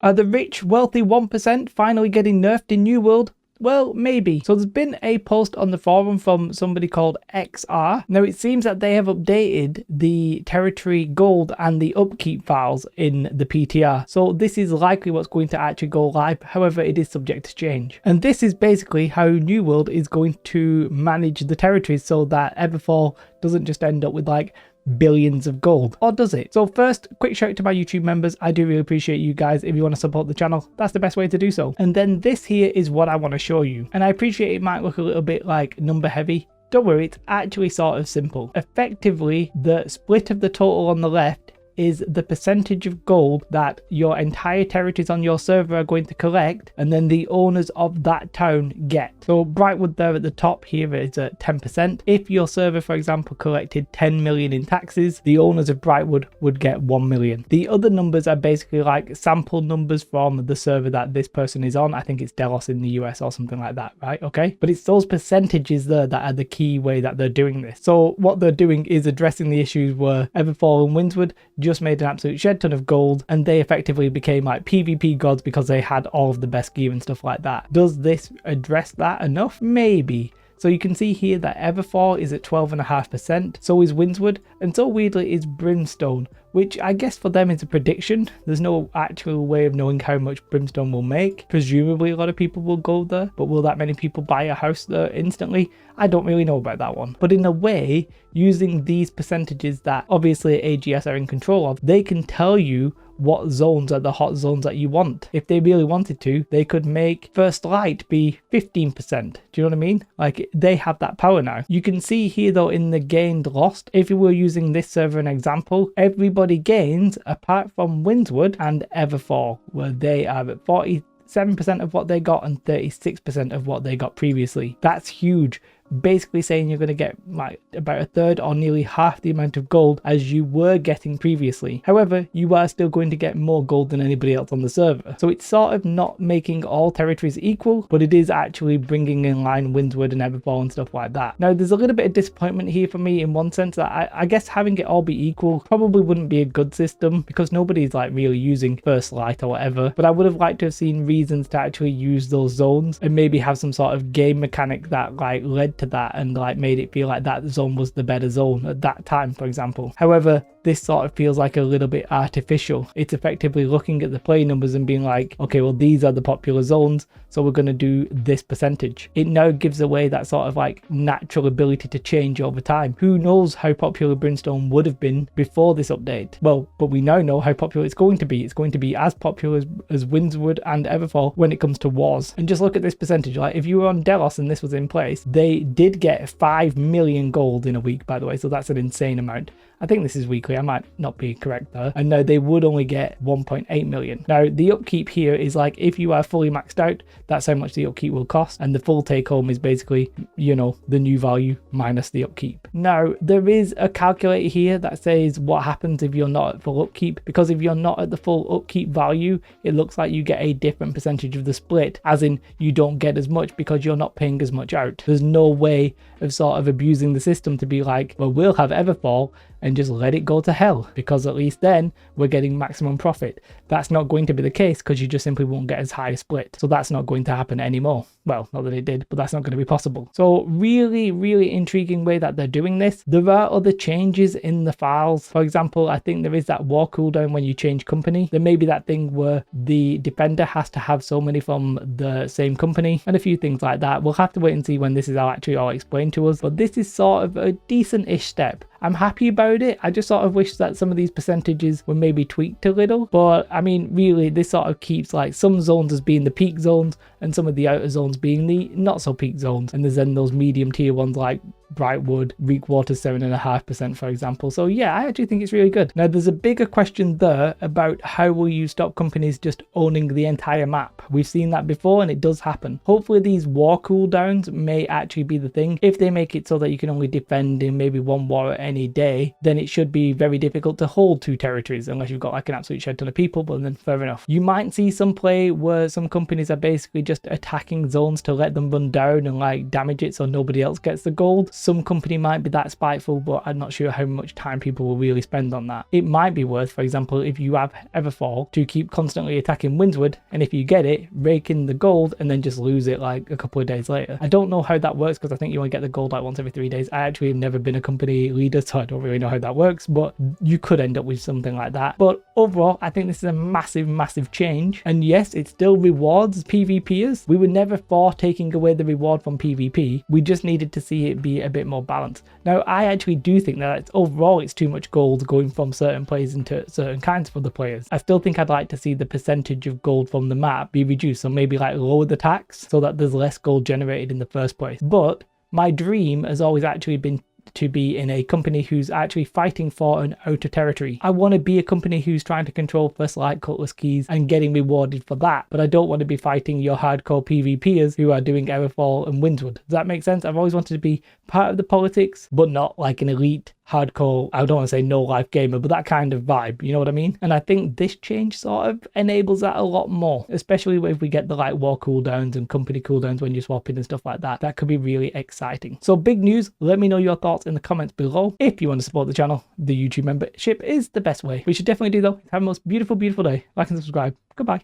Are the rich, wealthy 1% finally getting nerfed in New World? Well, maybe. So there's been a post on the forum from somebody called XR. Now it seems that they have updated the territory gold and the upkeep files in the PTR. So this is likely what's going to actually go live. However, it is subject to change. And this is basically how New World is going to manage the territories so that Everfall doesn't just end up with like billions of gold, or does it? So first, quick shout out to my YouTube members. I do really appreciate you guys. If you want to support the channel, that's the best way to do so. And then this here is what I want to show you, and I appreciate it might look a little bit like number heavy. Don't worry, it's actually sort of simple. Effectively, the split of the total on the left is the percentage of gold that your entire territories on your server are going to collect, and then the owners of that town get. So Brightwood there at the top here is at 10%. If your server, for example, collected 10 million in taxes, the owners of Brightwood would get 1 million. The other numbers are basically like sample numbers from the server that this person is on. I think it's Delos in the US or something like that, right? Okay. But it's those percentages there that are the key way that they're doing this. So what they're doing is addressing the issues where Everfall and Windsward just made an absolute shed ton of gold, and they effectively became like PvP gods because they had all of the best gear and stuff like that. Does this address that enough? Maybe. So you can see here that Everfall is at 12.5%, so is Windsward, and so weirdly is Brimstone, which I guess for them is a prediction. There's no actual way of knowing how much Brimstone will make. Presumably a lot of people will go there, but will that many people buy a house there instantly? I don't really know about that one. But in a way, using these percentages that obviously AGS are in control of, they can tell you what zones are the hot zones that you want. If they really wanted to, they could make First Light be 15%. Do you know what I mean? Like, they have that power now. You can see here though in the gained lost, if you were using this server an example, everybody gains apart from Windsward and Everfall, where they are at 47% of what they got and 36% of what they got previously. That's huge. Basically saying you're going to get like about a third or nearly half the amount of gold as you were getting previously. However, you are still going to get more gold than anybody else on the server. So it's sort of not making all territories equal, but it is actually bringing in line Windsward and Everfall and stuff like that. Now, there's a little bit of disappointment here for me in one sense that I guess having it all be equal probably wouldn't be a good system because nobody's like really using First Light or whatever, but I would have liked to have seen reasons to actually use those zones and maybe have some sort of game mechanic that like led to that and like made it feel like that zone was the better zone at that time, for example. However, this sort of feels like a little bit artificial. It's effectively looking at the play numbers and being like, okay, well, these are the popular zones, so we're going to do this percentage. It now gives away that sort of like natural ability to change over time. Who knows how popular Brimstone would have been before this update? Well, but we now know how popular it's going to be. It's going to be as popular as Windsward and Everfall when it comes to wars. And just look at this percentage. Like, if you were on Delos and this was in place, they did get 5 million gold in a week, by the way, so that's an insane amount. I think this is weekly, I might not be correct though. And no, they would only get 1.8 million. Now, the upkeep here is like, if you are fully maxed out, that's how much the upkeep will cost. And the full take home is basically, you know, the new value minus the upkeep. Now, there is a calculator here that says what happens if you're not at full upkeep, because if you're not at the full upkeep value, it looks like you get a different percentage of the split, as in you don't get as much because you're not paying as much out. There's no way of sort of abusing the system to be like, well, we'll have Everfall and just let it go to hell because at least then we're getting maximum profit. That's not going to be the case because you just simply won't get as high a split. So that's not going to happen anymore. Well, not that it did, but that's not going to be possible. So really, really intriguing way that they're doing this. There are other changes in the files. For example, I think there is that war cooldown when you change company. There may be that thing where the defender has to have so many from the same company and a few things like that. We'll have to wait and see when this is actually all explained to us, but this is sort of a decent-ish step. I'm happy about it. I just sort of wish that some of these percentages were maybe tweaked a little, but I mean, really, this sort of keeps like some zones as being the peak zones and some of the outer zones being the not so peak zones, and there's then those medium tier ones like Brightwood, Reekwater 7.5%, for example. So yeah, I actually think it's really good. Now, there's a bigger question there about how will you stop companies just owning the entire map. We've seen that before and it does happen. Hopefully these war cooldowns may actually be the thing. If they make it so that you can only defend in maybe one war at any day, then it should be very difficult to hold 2 territories unless you've got like an absolute shed ton of people, but then fair enough. You might see some play where some companies are basically just attacking zones to let them run down and like damage it so nobody else gets the gold. some company might be that spiteful, but I'm not sure how much time people will really spend on that. It might be worth, for example, if you have Everfall, to keep constantly attacking Windsward, and if you get it, rake in the gold and then just lose it like a couple of days later. I don't know how that works because I think you only get the gold like once every 3 days. I actually have never been a company leader, so I don't really know how that works, but you could end up with something like that. But overall, I think this is a massive change. And yes, it still rewards PvPers. We were never for taking away the reward from PvP. We just needed to see it be a bit more balanced. Now, I actually do think that overall it's too much gold going from certain players into certain kinds of other players. I still think I'd like to see the percentage of gold from the map be reduced, so maybe like lower the tax so that there's less gold generated in the first place. But my dream has always actually been to be in a company who's actually fighting for an outer territory. I want to be a company who's trying to control First Light, Cutlass Keys and getting rewarded for that, but I don't want to be fighting your hardcore PvPers who are doing Everfall and Windsward. Does that make sense? I've always wanted to be part of the politics, but not like an elite hardcore, I don't want to say no life gamer, but that kind of vibe, you know what I mean? And I think this change sort of enables that a lot more, especially if we get the like war cooldowns and company cooldowns when you're swapping and stuff like that. That could be really exciting. So big news. Let me know your thoughts in the comments below. If you want to support the channel, the YouTube membership is the best way. We should definitely do though. Have a most beautiful day. Like and subscribe. Goodbye.